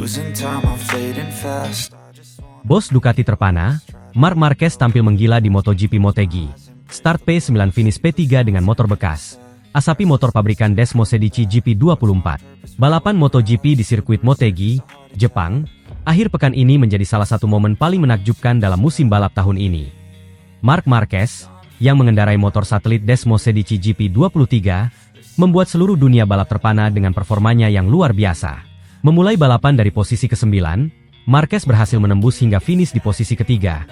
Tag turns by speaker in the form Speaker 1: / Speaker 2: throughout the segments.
Speaker 1: losing time, I'm fading fast.
Speaker 2: Bos Ducati terpana, Marc Marquez tampil menggila di MotoGP Motegi. Start P9 finish P3 dengan motor bekas. Asapi motor pabrikan Desmosedici GP24. Balapan MotoGP di sirkuit Motegi, Jepang, akhir pekan ini menjadi salah satu momen paling menakjubkan dalam musim balap tahun ini. Marc Marquez, yang mengendarai motor satelit Desmosedici GP23, membuat seluruh dunia balap terpana dengan performanya yang luar biasa. Memulai balapan dari posisi ke-9, Marquez berhasil menembus hingga finish di posisi ketiga,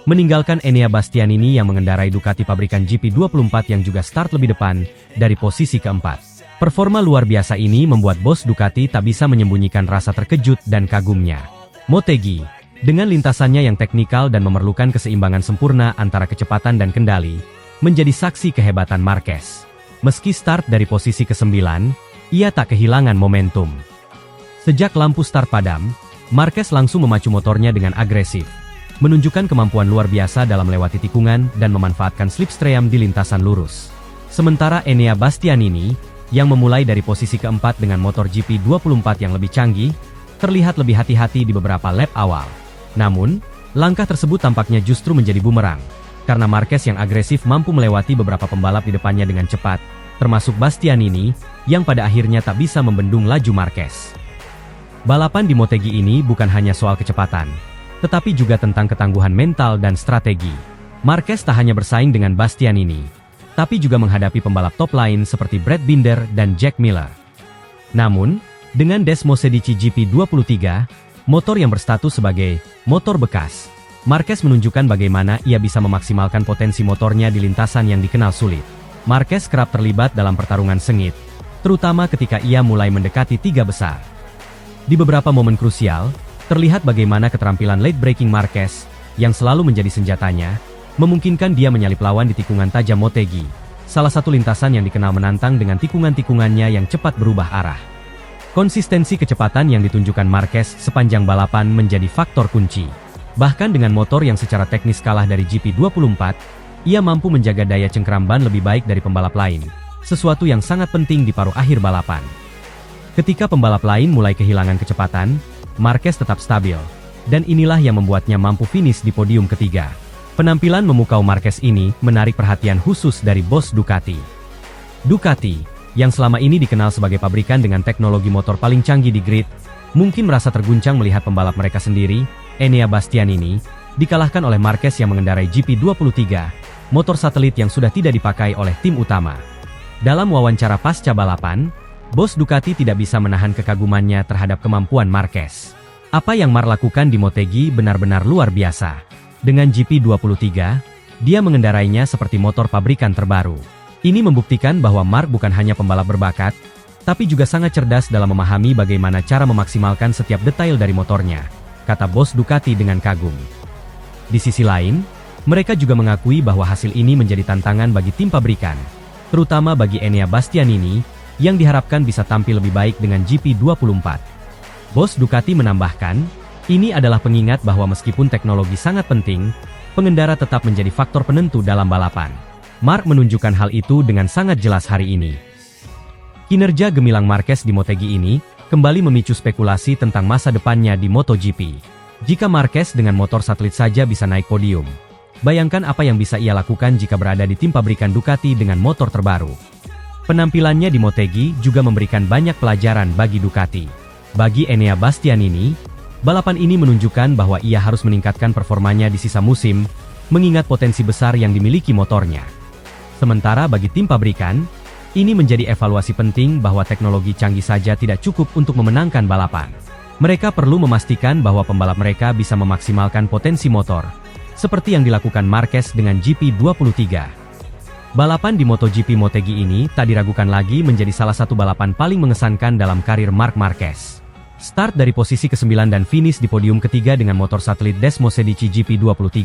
Speaker 2: meninggalkan Enea Bastianini yang mengendarai Ducati pabrikan GP24 yang juga start lebih depan dari posisi keempat. Performa luar biasa ini membuat bos Ducati tak bisa menyembunyikan rasa terkejut dan kagumnya. Motegi, dengan lintasannya yang teknikal dan memerlukan keseimbangan sempurna antara kecepatan dan kendali, menjadi saksi kehebatan Marquez. Meski start dari posisi ke-9, ia tak kehilangan momentum. Sejak lampu start padam, Marquez langsung memacu motornya dengan agresif, menunjukkan kemampuan luar biasa dalam melewati tikungan dan memanfaatkan slipstream di lintasan lurus. Sementara Enea Bastianini, yang memulai dari posisi keempat dengan motor GP24 yang lebih canggih, terlihat lebih hati-hati di beberapa lap awal. Namun, langkah tersebut tampaknya justru menjadi bumerang, karena Marquez yang agresif mampu melewati beberapa pembalap di depannya dengan cepat, termasuk Bastianini, yang pada akhirnya tak bisa membendung laju Marquez. Balapan di Motegi ini bukan hanya soal kecepatan, tetapi juga tentang ketangguhan mental dan strategi. Marquez tak hanya bersaing dengan Bastianini, tapi juga menghadapi pembalap top lain seperti Brad Binder dan Jack Miller. Namun, dengan Desmosedici GP23, motor yang berstatus sebagai motor bekas, Marquez menunjukkan bagaimana ia bisa memaksimalkan potensi motornya di lintasan yang dikenal sulit. Marquez kerap terlibat dalam pertarungan sengit, terutama ketika ia mulai mendekati tiga besar. Di beberapa momen krusial, terlihat bagaimana keterampilan late braking Marquez, yang selalu menjadi senjatanya, memungkinkan dia menyalip lawan di tikungan tajam Motegi, salah satu lintasan yang dikenal menantang dengan tikungan-tikungannya yang cepat berubah arah. Konsistensi kecepatan yang ditunjukkan Marquez sepanjang balapan menjadi faktor kunci. Bahkan dengan motor yang secara teknis kalah dari GP24, ia mampu menjaga daya cengkeram ban lebih baik dari pembalap lain, sesuatu yang sangat penting di paruh akhir balapan. Ketika pembalap lain mulai kehilangan kecepatan, Marquez tetap stabil, dan inilah yang membuatnya mampu finish di podium ketiga. Penampilan memukau Marquez ini menarik perhatian khusus dari bos Ducati. Ducati, yang selama ini dikenal sebagai pabrikan dengan teknologi motor paling canggih di grid, mungkin merasa terguncang melihat pembalap mereka sendiri, Enea Bastianini, dikalahkan oleh Marquez yang mengendarai GP23, motor satelit yang sudah tidak dipakai oleh tim utama. Dalam wawancara pasca balapan, bos Ducati tidak bisa menahan kekagumannya terhadap kemampuan Marquez. Apa yang Marc lakukan di Motegi benar-benar luar biasa. Dengan GP23, dia mengendarainya seperti motor pabrikan terbaru. Ini membuktikan bahwa Marc bukan hanya pembalap berbakat, tapi juga sangat cerdas dalam memahami bagaimana cara memaksimalkan setiap detail dari motornya, kata bos Ducati dengan kagum. Di sisi lain, mereka juga mengakui bahwa hasil ini menjadi tantangan bagi tim pabrikan, terutama bagi Enea Bastianini, yang diharapkan bisa tampil lebih baik dengan GP24. Bos Ducati menambahkan, ini adalah pengingat bahwa meskipun teknologi sangat penting, pengendara tetap menjadi faktor penentu dalam balapan. Marc menunjukkan hal itu dengan sangat jelas hari ini. Kinerja gemilang Marquez di Motegi ini kembali memicu spekulasi tentang masa depannya di MotoGP. Jika Marquez dengan motor satelit saja bisa naik podium, bayangkan apa yang bisa ia lakukan jika berada di tim pabrikan Ducati dengan motor terbaru. Penampilannya di Motegi juga memberikan banyak pelajaran bagi Ducati. Bagi Enea Bastianini, balapan ini menunjukkan bahwa ia harus meningkatkan performanya di sisa musim, mengingat potensi besar yang dimiliki motornya. Sementara bagi tim pabrikan, ini menjadi evaluasi penting bahwa teknologi canggih saja tidak cukup untuk memenangkan balapan. Mereka perlu memastikan bahwa pembalap mereka bisa memaksimalkan potensi motor, seperti yang dilakukan Marquez dengan GP23. Balapan di MotoGP Motegi ini tak diragukan lagi menjadi salah satu balapan paling mengesankan dalam karir Marc Marquez. Start dari posisi ke-9 dan finish di podium ketiga dengan motor satelit Desmosedici GP23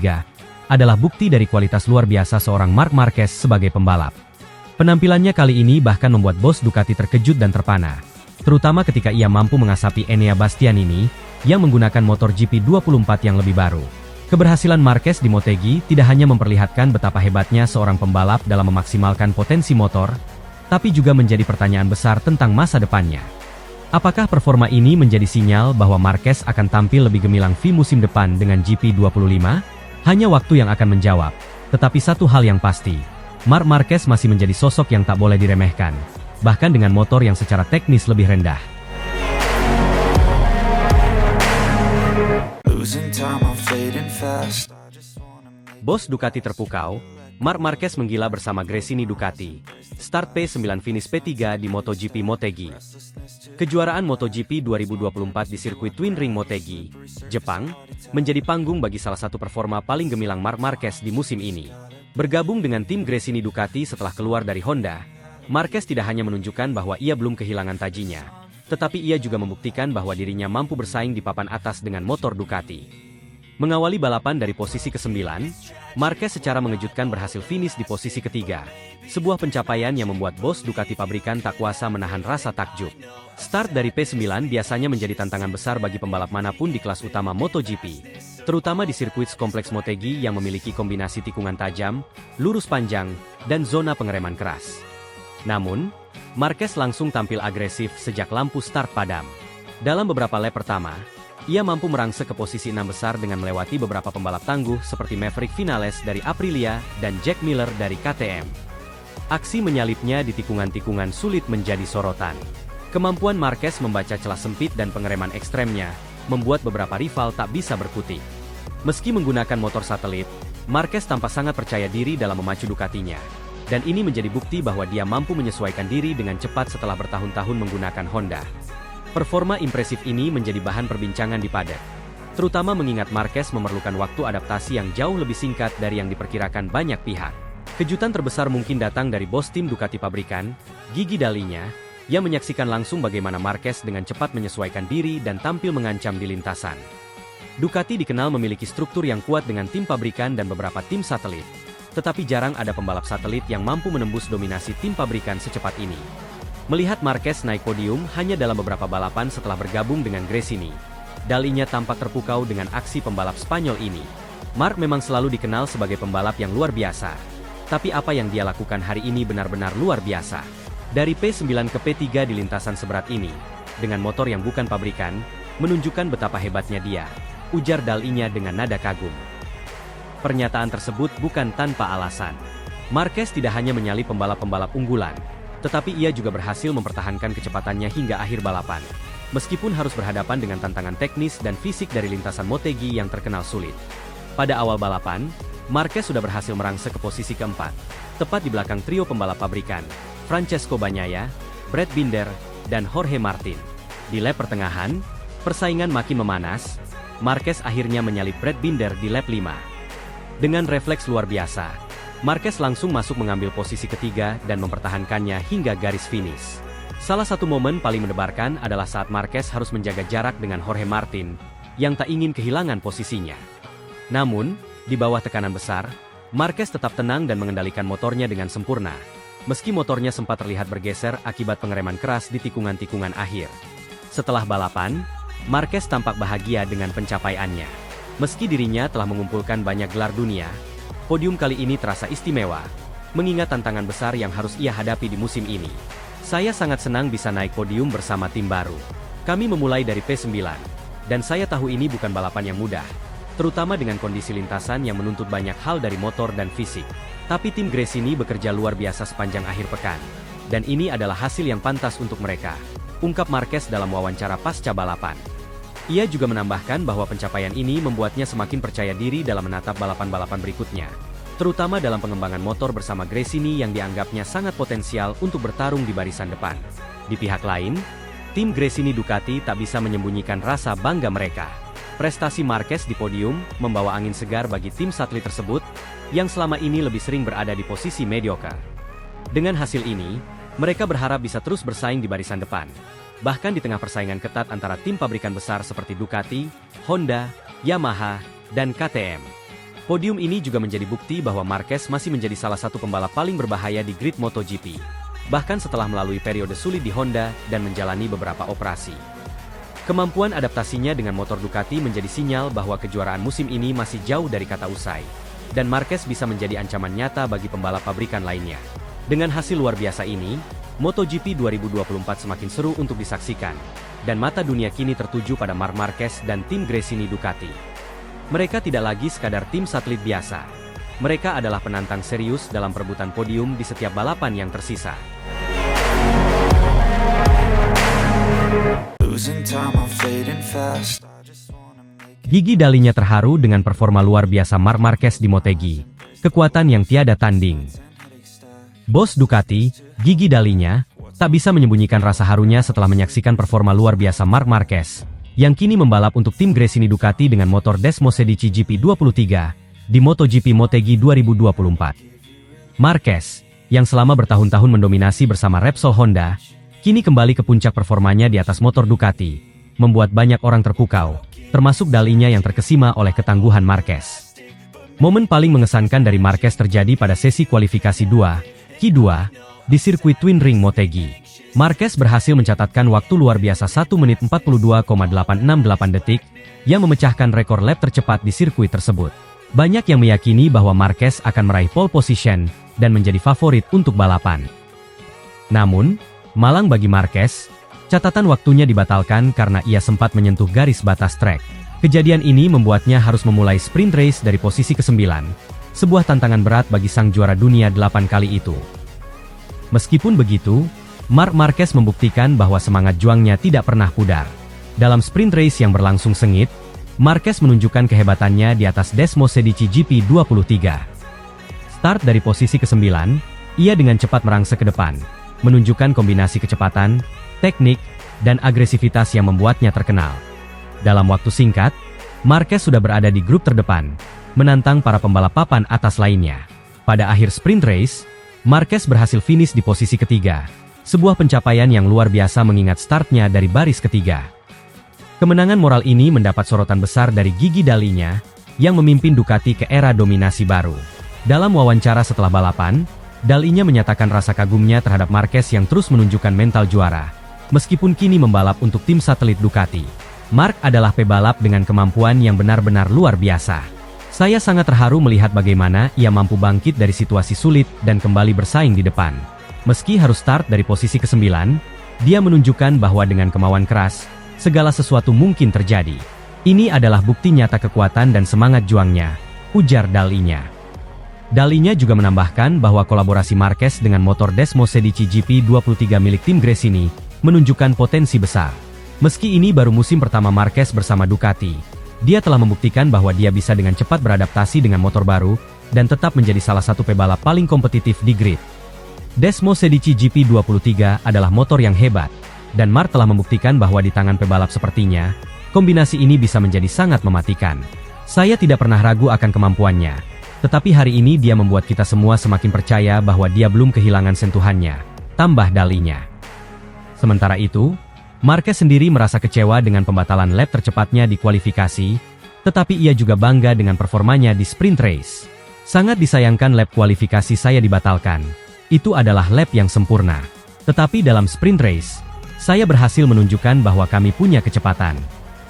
Speaker 2: adalah bukti dari kualitas luar biasa seorang Marc Marquez sebagai pembalap. Penampilannya kali ini bahkan membuat bos Ducati terkejut dan terpana, terutama ketika ia mampu mengasapi Enea Bastianini yang menggunakan motor GP24 yang lebih baru. Keberhasilan Marquez di Motegi tidak hanya memperlihatkan betapa hebatnya seorang pembalap dalam memaksimalkan potensi motor, tapi juga menjadi pertanyaan besar tentang masa depannya. Apakah performa ini menjadi sinyal bahwa Marquez akan tampil lebih gemilang di musim depan dengan GP25? Hanya waktu yang akan menjawab. Tetapi satu hal yang pasti, Marc Marquez masih menjadi sosok yang tak boleh diremehkan, bahkan dengan motor yang secara teknis lebih rendah. Bos Ducati terpukau, Marc Marquez menggila bersama Gresini Ducati. Start P9 finish P3 di MotoGP Motegi. Kejuaraan MotoGP 2024 di sirkuit Twin Ring Motegi, Jepang, menjadi panggung bagi salah satu performa paling gemilang Marc Marquez di musim ini. Bergabung dengan tim Gresini Ducati setelah keluar dari Honda, Marquez tidak hanya menunjukkan bahwa ia belum kehilangan tajinya, tetapi ia juga membuktikan bahwa dirinya mampu bersaing di papan atas dengan motor Ducati. Mengawali balapan dari posisi ke-9, Marquez secara mengejutkan berhasil finish di posisi ketiga. Sebuah pencapaian yang membuat bos Ducati pabrikan tak kuasa menahan rasa takjub. Start dari P9 biasanya menjadi tantangan besar bagi pembalap manapun di kelas utama MotoGP, terutama di sirkuit kompleks Motegi yang memiliki kombinasi tikungan tajam, lurus panjang, dan zona pengereman keras. Namun, Marquez langsung tampil agresif sejak lampu start padam. Dalam beberapa lap pertama, ia mampu merangsek ke posisi 6 besar dengan melewati beberapa pembalap tangguh seperti Maverick Vinales dari Aprilia dan Jack Miller dari KTM. Aksi menyalipnya di tikungan-tikungan sulit menjadi sorotan. Kemampuan Marquez membaca celah sempit dan pengereman ekstremnya, membuat beberapa rival tak bisa berkutik. Meski menggunakan motor satelit, Marquez tampak sangat percaya diri dalam memacu Ducatinya. Dan ini menjadi bukti bahwa dia mampu menyesuaikan diri dengan cepat setelah bertahun-tahun menggunakan Honda. Performa impresif ini menjadi bahan perbincangan di paddock, terutama mengingat Marquez memerlukan waktu adaptasi yang jauh lebih singkat dari yang diperkirakan banyak pihak. Kejutan terbesar mungkin datang dari bos tim Ducati pabrikan, Gigi Dalinya, yang menyaksikan langsung bagaimana Marquez dengan cepat menyesuaikan diri dan tampil mengancam di lintasan. Ducati dikenal memiliki struktur yang kuat dengan tim pabrikan dan beberapa tim satelit, tetapi jarang ada pembalap satelit yang mampu menembus dominasi tim pabrikan secepat ini. Melihat Marquez naik podium hanya dalam beberapa balapan setelah bergabung dengan Gresini, Dalinya tampak terpukau dengan aksi pembalap Spanyol ini. Marc memang selalu dikenal sebagai pembalap yang luar biasa, tapi apa yang dia lakukan hari ini benar-benar luar biasa. Dari P9 ke P3 di lintasan seberat ini, dengan motor yang bukan pabrikan, menunjukkan betapa hebatnya dia, ujar Dalinya dengan nada kagum. Pernyataan tersebut bukan tanpa alasan. Marquez tidak hanya menyalip pembalap-pembalap unggulan, tetapi ia juga berhasil mempertahankan kecepatannya hingga akhir balapan. Meskipun harus berhadapan dengan tantangan teknis dan fisik dari lintasan Motegi yang terkenal sulit. Pada awal balapan, Marquez sudah berhasil merangsek ke posisi keempat, tepat di belakang trio pembalap pabrikan, Francesco Bagnaia, Brad Binder, dan Jorge Martin. Di lap pertengahan, persaingan makin memanas, Marquez akhirnya menyalip Brad Binder di lap 5. Dengan refleks luar biasa, Marquez langsung masuk mengambil posisi ketiga dan mempertahankannya hingga garis finish. Salah satu momen paling mendebarkan adalah saat Marquez harus menjaga jarak dengan Jorge Martin, yang tak ingin kehilangan posisinya. Namun, di bawah tekanan besar, Marquez tetap tenang dan mengendalikan motornya dengan sempurna, meski motornya sempat terlihat bergeser akibat pengereman keras di tikungan-tikungan akhir. Setelah balapan, Marquez tampak bahagia dengan pencapaiannya. Meski dirinya telah mengumpulkan banyak gelar dunia, podium kali ini terasa istimewa, mengingat tantangan besar yang harus ia hadapi di musim ini. Saya sangat senang bisa naik podium bersama tim baru. Kami memulai dari P9, dan saya tahu ini bukan balapan yang mudah, terutama dengan kondisi lintasan yang menuntut banyak hal dari motor dan fisik. Tapi tim Gresini bekerja luar biasa sepanjang akhir pekan, dan ini adalah hasil yang pantas untuk mereka, ungkap Marquez dalam wawancara pasca balapan. Ia juga menambahkan bahwa pencapaian ini membuatnya semakin percaya diri dalam menatap balapan-balapan berikutnya, terutama dalam pengembangan motor bersama Gresini yang dianggapnya sangat potensial untuk bertarung di barisan depan. Di pihak lain, tim Gresini Ducati tak bisa menyembunyikan rasa bangga mereka. Prestasi Marquez di podium membawa angin segar bagi tim satelit tersebut, yang selama ini lebih sering berada di posisi mediocre. Dengan hasil ini, mereka berharap bisa terus bersaing di barisan depan, bahkan di tengah persaingan ketat antara tim pabrikan besar seperti Ducati, Honda, Yamaha, dan KTM. Podium ini juga menjadi bukti bahwa Marquez masih menjadi salah satu pembalap paling berbahaya di grid MotoGP, bahkan setelah melalui periode sulit di Honda dan menjalani beberapa operasi. Kemampuan adaptasinya dengan motor Ducati menjadi sinyal bahwa kejuaraan musim ini masih jauh dari kata usai, dan Marquez bisa menjadi ancaman nyata bagi pembalap pabrikan lainnya. Dengan hasil luar biasa ini, MotoGP 2024 semakin seru untuk disaksikan, dan mata dunia kini tertuju pada Marc Marquez dan tim Gresini Ducati. Mereka tidak lagi sekadar tim satelit biasa. Mereka adalah penantang serius dalam perebutan podium di setiap balapan yang tersisa. Gigi Dalinya terharu dengan performa luar biasa Marc Marquez di Motegi, kekuatan yang tiada tanding. Bos Ducati, Gigi Dalinya, tak bisa menyembunyikan rasa harunya setelah menyaksikan performa luar biasa Marc Marquez, yang kini membalap untuk tim Gresini Ducati dengan motor Desmosedici GP23 di MotoGP Motegi 2024. Marquez, yang selama bertahun-tahun mendominasi bersama Repsol Honda, kini kembali ke puncak performanya di atas motor Ducati, membuat banyak orang terpukau, termasuk Dalinya yang terkesima oleh ketangguhan Marquez. Momen paling mengesankan dari Marquez terjadi pada sesi kualifikasi 2, Q2, di sirkuit Twin Ring Motegi. Marquez berhasil mencatatkan waktu luar biasa 1 menit 42,868 detik, yang memecahkan rekor lap tercepat di sirkuit tersebut. Banyak yang meyakini bahwa Marquez akan meraih pole position, dan menjadi favorit untuk balapan. Namun, malang bagi Marquez, catatan waktunya dibatalkan karena ia sempat menyentuh garis batas trek. Kejadian ini membuatnya harus memulai sprint race dari posisi ke-9, sebuah tantangan berat bagi sang juara dunia 8 kali itu. Meskipun begitu, Marc Marquez membuktikan bahwa semangat juangnya tidak pernah pudar. Dalam sprint race yang berlangsung sengit, Marquez menunjukkan kehebatannya di atas Desmosedici GP23. Start dari posisi ke-9, ia dengan cepat merangsek ke depan, menunjukkan kombinasi kecepatan, teknik, dan agresivitas yang membuatnya terkenal. Dalam waktu singkat, Marquez sudah berada di grup terdepan, menantang para pembalap papan atas lainnya. Pada akhir sprint race, Marquez berhasil finish di posisi ketiga, sebuah pencapaian yang luar biasa mengingat startnya dari baris ketiga. Kemenangan moral ini mendapat sorotan besar dari Gigi Dalinya, yang memimpin Ducati ke era dominasi baru. Dalam wawancara setelah balapan, Dalinya menyatakan rasa kagumnya terhadap Marquez yang terus menunjukkan mental juara, meskipun kini membalap untuk tim satelit Ducati. Marc adalah pebalap dengan kemampuan yang benar-benar luar biasa. Saya sangat terharu melihat bagaimana ia mampu bangkit dari situasi sulit dan kembali bersaing di depan. Meski harus start dari posisi ke-9, dia menunjukkan bahwa dengan kemauan keras, segala sesuatu mungkin terjadi. Ini adalah bukti nyata kekuatan dan semangat juangnya, ujar Dalinya. Dalinya juga menambahkan bahwa kolaborasi Marquez dengan motor Desmosedici GP23 milik tim Gresini menunjukkan potensi besar. Meski ini baru musim pertama Marquez bersama Ducati, dia telah membuktikan bahwa dia bisa dengan cepat beradaptasi dengan motor baru, dan tetap menjadi salah satu pebalap paling kompetitif di grid. Desmosedici GP23 adalah motor yang hebat, dan Marc telah membuktikan bahwa di tangan pebalap sepertinya, kombinasi ini bisa menjadi sangat mematikan. Saya tidak pernah ragu akan kemampuannya, tetapi hari ini dia membuat kita semua semakin percaya bahwa dia belum kehilangan sentuhannya, tambah Dalinya. Sementara itu, Marquez sendiri merasa kecewa dengan pembatalan lap tercepatnya di kualifikasi, tetapi ia juga bangga dengan performanya di sprint race. Sangat disayangkan lap kualifikasi saya dibatalkan. Itu adalah lap yang sempurna. Tetapi dalam sprint race, saya berhasil menunjukkan bahwa kami punya kecepatan.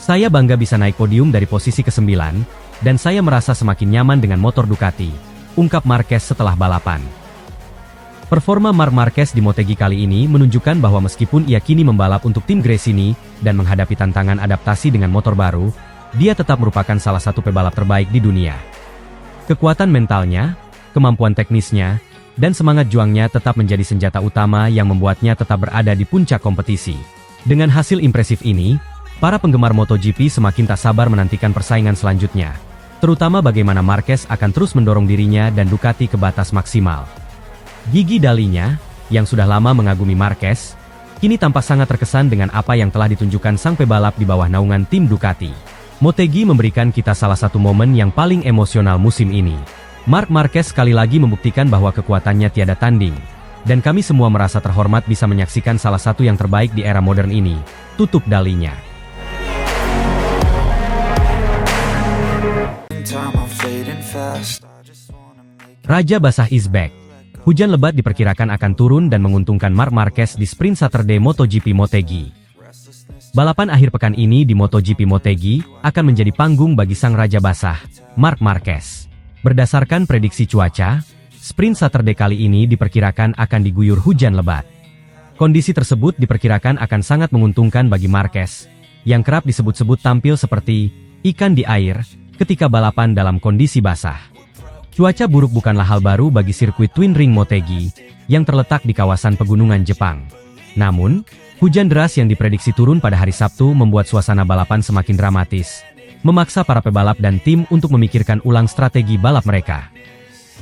Speaker 2: Saya bangga bisa naik podium dari posisi ke-9, dan saya merasa semakin nyaman dengan motor Ducati, ungkap Marquez setelah balapan. Performa Marc Marquez di Motegi kali ini menunjukkan bahwa meskipun ia kini membalap untuk tim Gresini dan menghadapi tantangan adaptasi dengan motor baru, dia tetap merupakan salah satu pebalap terbaik di dunia. Kekuatan mentalnya, kemampuan teknisnya, dan semangat juangnya tetap menjadi senjata utama yang membuatnya tetap berada di puncak kompetisi. Dengan hasil impresif ini, para penggemar MotoGP semakin tak sabar menantikan persaingan selanjutnya, terutama bagaimana Marquez akan terus mendorong dirinya dan Ducati ke batas maksimal. Gigi Dalinya, yang sudah lama mengagumi Marquez, kini tampak sangat terkesan dengan apa yang telah ditunjukkan sang pebalap di bawah naungan tim Ducati. Motegi memberikan kita salah satu momen yang paling emosional musim ini. Marc Marquez sekali lagi membuktikan bahwa kekuatannya tiada tanding, dan kami semua merasa terhormat bisa menyaksikan salah satu yang terbaik di era modern ini, tutup Dalinya. Raja Basah is back. Hujan lebat diperkirakan akan turun dan menguntungkan Marc Marquez di Sprint Saturday MotoGP Motegi. Balapan akhir pekan ini di MotoGP Motegi akan menjadi panggung bagi sang Raja Basah, Marc Marquez. Berdasarkan prediksi cuaca, Sprint Saturday kali ini diperkirakan akan diguyur hujan lebat. Kondisi tersebut diperkirakan akan sangat menguntungkan bagi Marquez, yang kerap disebut-sebut tampil seperti ikan di air ketika balapan dalam kondisi basah. Cuaca buruk bukanlah hal baru bagi sirkuit Twin Ring Motegi yang terletak di kawasan pegunungan Jepang. Namun, hujan deras yang diprediksi turun pada hari Sabtu membuat suasana balapan semakin dramatis, memaksa para pebalap dan tim untuk memikirkan ulang strategi balap mereka.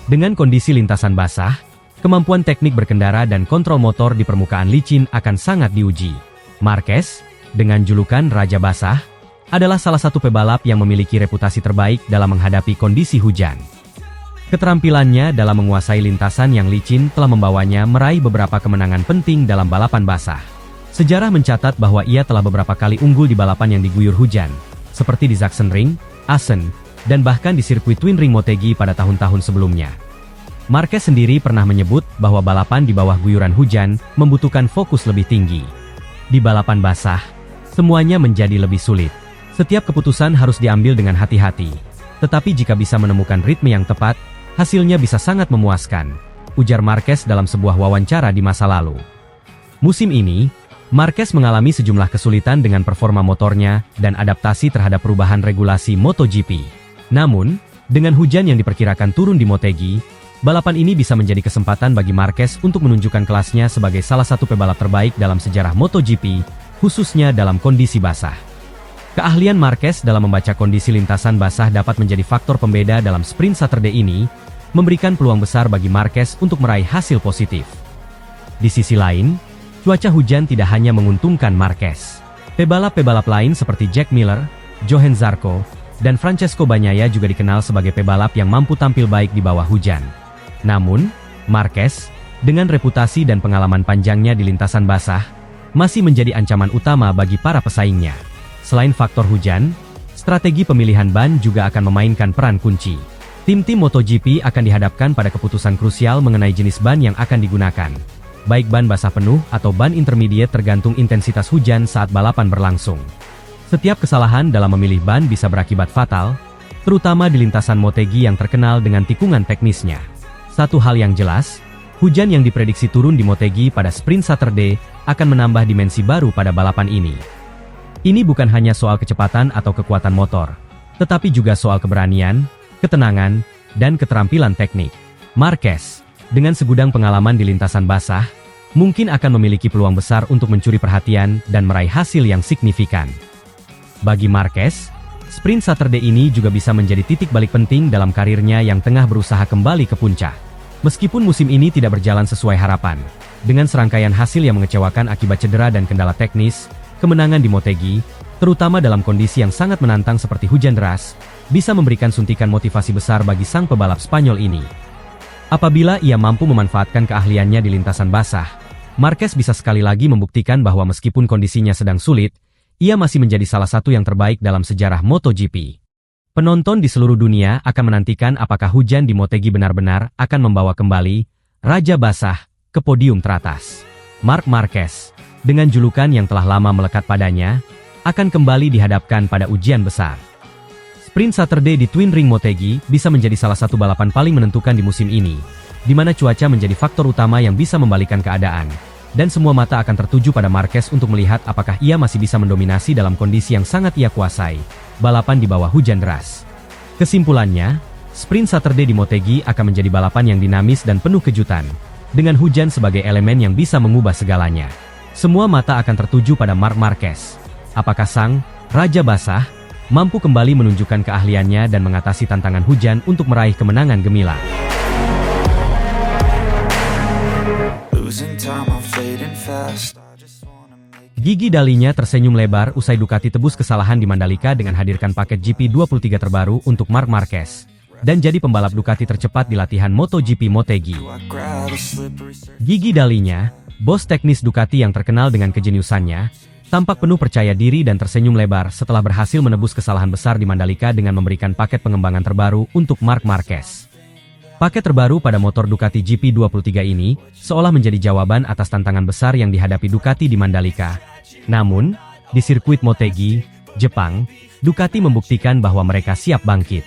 Speaker 2: Dengan kondisi lintasan basah, kemampuan teknik berkendara dan kontrol motor di permukaan licin akan sangat diuji. Marquez, dengan julukan Raja Basah, adalah salah satu pebalap yang memiliki reputasi terbaik dalam menghadapi kondisi hujan. Keterampilannya dalam menguasai lintasan yang licin telah membawanya meraih beberapa kemenangan penting dalam balapan basah. Sejarah mencatat bahwa ia telah beberapa kali unggul di balapan yang diguyur hujan, seperti di Sachsenring, Assen, dan bahkan di sirkuit Twin Ring Motegi pada tahun-tahun sebelumnya. Marquez sendiri pernah menyebut bahwa balapan di bawah guyuran hujan membutuhkan fokus lebih tinggi. Di balapan basah, semuanya menjadi lebih sulit. Setiap keputusan harus diambil dengan hati-hati. Tetapi jika bisa menemukan ritme yang tepat, hasilnya bisa sangat memuaskan, ujar Marquez dalam sebuah wawancara di masa lalu. Musim ini, Marquez mengalami sejumlah kesulitan dengan performa motornya dan adaptasi terhadap perubahan regulasi MotoGP. Namun, dengan hujan yang diperkirakan turun di Motegi, balapan ini bisa menjadi kesempatan bagi Marquez untuk menunjukkan kelasnya sebagai salah satu pebalap terbaik dalam sejarah MotoGP, khususnya dalam kondisi basah. Keahlian Marquez dalam membaca kondisi lintasan basah dapat menjadi faktor pembeda dalam sprint Saturday ini, memberikan peluang besar bagi Marquez untuk meraih hasil positif. Di sisi lain, cuaca hujan tidak hanya menguntungkan Marquez. Pebalap-pebalap lain seperti Jack Miller, Johann Zarco, dan Francesco Bagnaia juga dikenal sebagai pebalap yang mampu tampil baik di bawah hujan. Namun, Marquez, dengan reputasi dan pengalaman panjangnya di lintasan basah, masih menjadi ancaman utama bagi para pesaingnya. Selain faktor hujan, strategi pemilihan ban juga akan memainkan peran kunci. Tim-tim MotoGP akan dihadapkan pada keputusan krusial mengenai jenis ban yang akan digunakan. Baik ban basah penuh atau ban intermediate tergantung intensitas hujan saat balapan berlangsung. Setiap kesalahan dalam memilih ban bisa berakibat fatal, terutama di lintasan Motegi yang terkenal dengan tikungan teknisnya. Satu hal yang jelas, hujan yang diprediksi turun di Motegi pada sprint Saturday akan menambah dimensi baru pada balapan ini. Ini bukan hanya soal kecepatan atau kekuatan motor, tetapi juga soal keberanian, ketenangan, dan keterampilan teknik. Marquez, dengan segudang pengalaman di lintasan basah, mungkin akan memiliki peluang besar untuk mencuri perhatian dan meraih hasil yang signifikan. Bagi Marquez, sprint Saturday ini juga bisa menjadi titik balik penting dalam karirnya yang tengah berusaha kembali ke puncak. Meskipun musim ini tidak berjalan sesuai harapan, dengan serangkaian hasil yang mengecewakan akibat cedera dan kendala teknis, kemenangan di Motegi, terutama dalam kondisi yang sangat menantang seperti hujan deras, bisa memberikan suntikan motivasi besar bagi sang pebalap Spanyol ini. Apabila ia mampu memanfaatkan keahliannya di lintasan basah, Marquez bisa sekali lagi membuktikan bahwa meskipun kondisinya sedang sulit, ia masih menjadi salah satu yang terbaik dalam sejarah MotoGP. Penonton di seluruh dunia akan menantikan apakah hujan di Motegi benar-benar akan membawa kembali Raja Basah ke podium teratas. Marc Marquez, dengan julukan yang telah lama melekat padanya, akan kembali dihadapkan pada ujian besar. Sprint Saturday di Twin Ring Motegi bisa menjadi salah satu balapan paling menentukan di musim ini, di mana cuaca menjadi faktor utama yang bisa membalikan keadaan, dan semua mata akan tertuju pada Marquez untuk melihat apakah ia masih bisa mendominasi dalam kondisi yang sangat ia kuasai, balapan di bawah hujan deras. Kesimpulannya, Sprint Saturday di Motegi akan menjadi balapan yang dinamis dan penuh kejutan, dengan hujan sebagai elemen yang bisa mengubah segalanya. Semua mata akan tertuju pada Marc Marquez. Apakah sang Raja Basah mampu kembali menunjukkan keahliannya dan mengatasi tantangan hujan untuk meraih kemenangan gemilang? Gigi Dalinya tersenyum lebar usai Ducati tebus kesalahan di Mandalika dengan hadirkan paket GP23 terbaru untuk Marc Marquez, dan jadi pembalap Ducati tercepat di latihan MotoGP Motegi. Gigi Dalinya, bos teknis Ducati yang terkenal dengan kejeniusannya, tampak penuh percaya diri dan tersenyum lebar setelah berhasil menebus kesalahan besar di Mandalika dengan memberikan paket pengembangan terbaru untuk Marc Marquez. Paket terbaru pada motor Ducati GP23 ini seolah menjadi jawaban atas tantangan besar yang dihadapi Ducati di Mandalika. Namun, di sirkuit Motegi, Jepang, Ducati membuktikan bahwa mereka siap bangkit.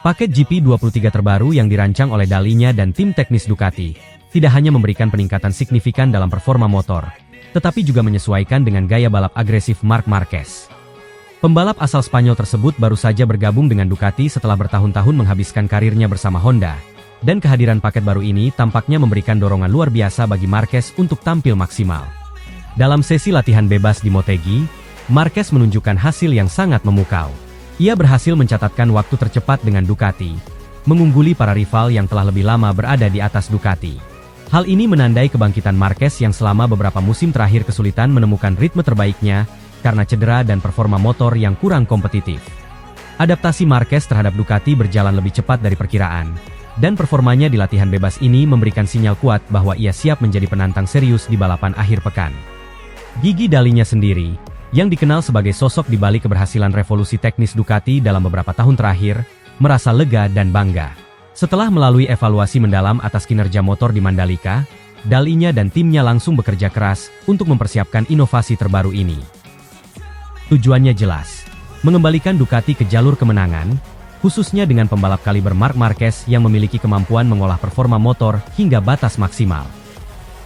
Speaker 2: Paket GP23 terbaru yang dirancang oleh Dalinya dan tim teknis Ducati tidak hanya memberikan peningkatan signifikan dalam performa motor, tetapi juga menyesuaikan dengan gaya balap agresif Marc Marquez. Pembalap asal Spanyol tersebut baru saja bergabung dengan Ducati setelah bertahun-tahun menghabiskan karirnya bersama Honda, dan kehadiran paket baru ini tampaknya memberikan dorongan luar biasa bagi Marquez untuk tampil maksimal. Dalam sesi latihan bebas di Motegi, Marquez menunjukkan hasil yang sangat memukau. Ia berhasil mencatatkan waktu tercepat dengan Ducati, mengungguli para rival yang telah lebih lama berada di atas Ducati. Hal ini menandai kebangkitan Marquez yang selama beberapa musim terakhir kesulitan menemukan ritme terbaiknya, karena cedera dan performa motor yang kurang kompetitif. Adaptasi Marquez terhadap Ducati berjalan lebih cepat dari perkiraan, dan performanya di latihan bebas ini memberikan sinyal kuat bahwa ia siap menjadi penantang serius di balapan akhir pekan. Gigi Dalinya sendiri, yang dikenal sebagai sosok di balik keberhasilan revolusi teknis Ducati dalam beberapa tahun terakhir, merasa lega dan bangga. Setelah melalui evaluasi mendalam atas kinerja motor di Mandalika, Dalinya dan timnya langsung bekerja keras untuk mempersiapkan inovasi terbaru ini. Tujuannya jelas, mengembalikan Ducati ke jalur kemenangan, khususnya dengan pembalap kaliber Marc Marquez yang memiliki kemampuan mengolah performa motor hingga batas maksimal.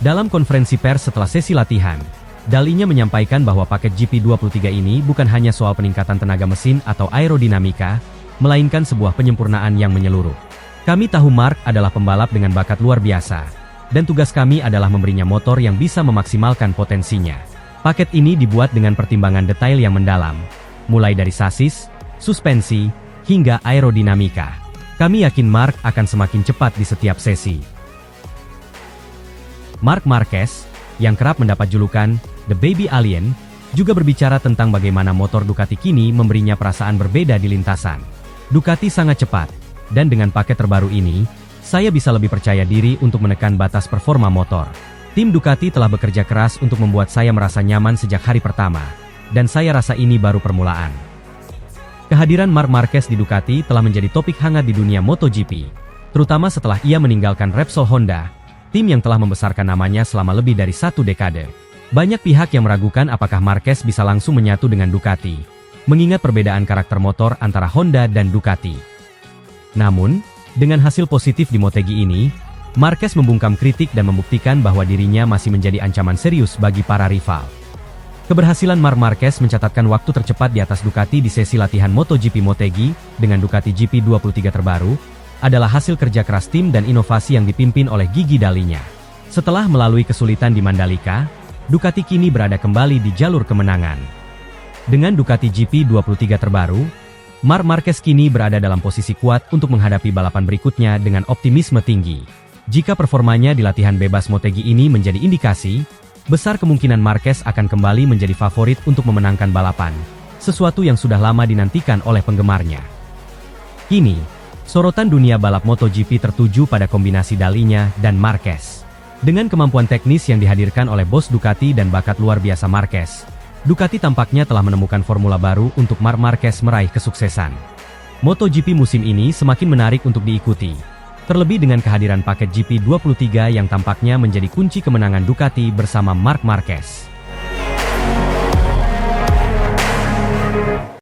Speaker 2: Dalam konferensi pers setelah sesi latihan, Dalinya menyampaikan bahwa paket GP23 ini bukan hanya soal peningkatan tenaga mesin atau aerodinamika, melainkan sebuah penyempurnaan yang menyeluruh. Kami tahu Marc adalah pembalap dengan bakat luar biasa, dan tugas kami adalah memberinya motor yang bisa memaksimalkan potensinya. Paket ini dibuat dengan pertimbangan detail yang mendalam, mulai dari sasis, suspensi, hingga aerodinamika. Kami yakin Marc akan semakin cepat di setiap sesi. Marc Marquez, yang kerap mendapat julukan The Baby Alien, juga berbicara tentang bagaimana motor Ducati kini memberinya perasaan berbeda di lintasan. Ducati sangat cepat, dan dengan paket terbaru ini, saya bisa lebih percaya diri untuk menekan batas performa motor. Tim Ducati telah bekerja keras untuk membuat saya merasa nyaman sejak hari pertama, dan saya rasa ini baru permulaan. Kehadiran Marc Marquez di Ducati telah menjadi topik hangat di dunia MotoGP, terutama setelah ia meninggalkan Repsol Honda, tim yang telah membesarkan namanya selama lebih dari 1 dekade. Banyak pihak yang meragukan apakah Marquez bisa langsung menyatu dengan Ducati, mengingat perbedaan karakter motor antara Honda dan Ducati. Namun, dengan hasil positif di Motegi ini, Marquez membungkam kritik dan membuktikan bahwa dirinya masih menjadi ancaman serius bagi para rival. Keberhasilan Marc Marquez mencatatkan waktu tercepat di atas Ducati di sesi latihan MotoGP Motegi dengan Ducati GP23 terbaru, adalah hasil kerja keras tim dan inovasi yang dipimpin oleh Gigi Dalinya. Setelah melalui kesulitan di Mandalika, Ducati kini berada kembali di jalur kemenangan. Dengan Ducati GP23 terbaru, Marc Marquez kini berada dalam posisi kuat untuk menghadapi balapan berikutnya dengan optimisme tinggi. Jika performanya di latihan bebas Motegi ini menjadi indikasi, besar kemungkinan Marquez akan kembali menjadi favorit untuk memenangkan balapan, sesuatu yang sudah lama dinantikan oleh penggemarnya. Kini, sorotan dunia balap MotoGP tertuju pada kombinasi Dalinya dan Marquez. Dengan kemampuan teknis yang dihadirkan oleh bos Ducati dan bakat luar biasa Marquez, Ducati tampaknya telah menemukan formula baru untuk Marc Marquez meraih kesuksesan. MotoGP musim ini semakin menarik untuk diikuti, terlebih dengan kehadiran paket GP23 yang tampaknya menjadi kunci kemenangan Ducati bersama Marc Marquez.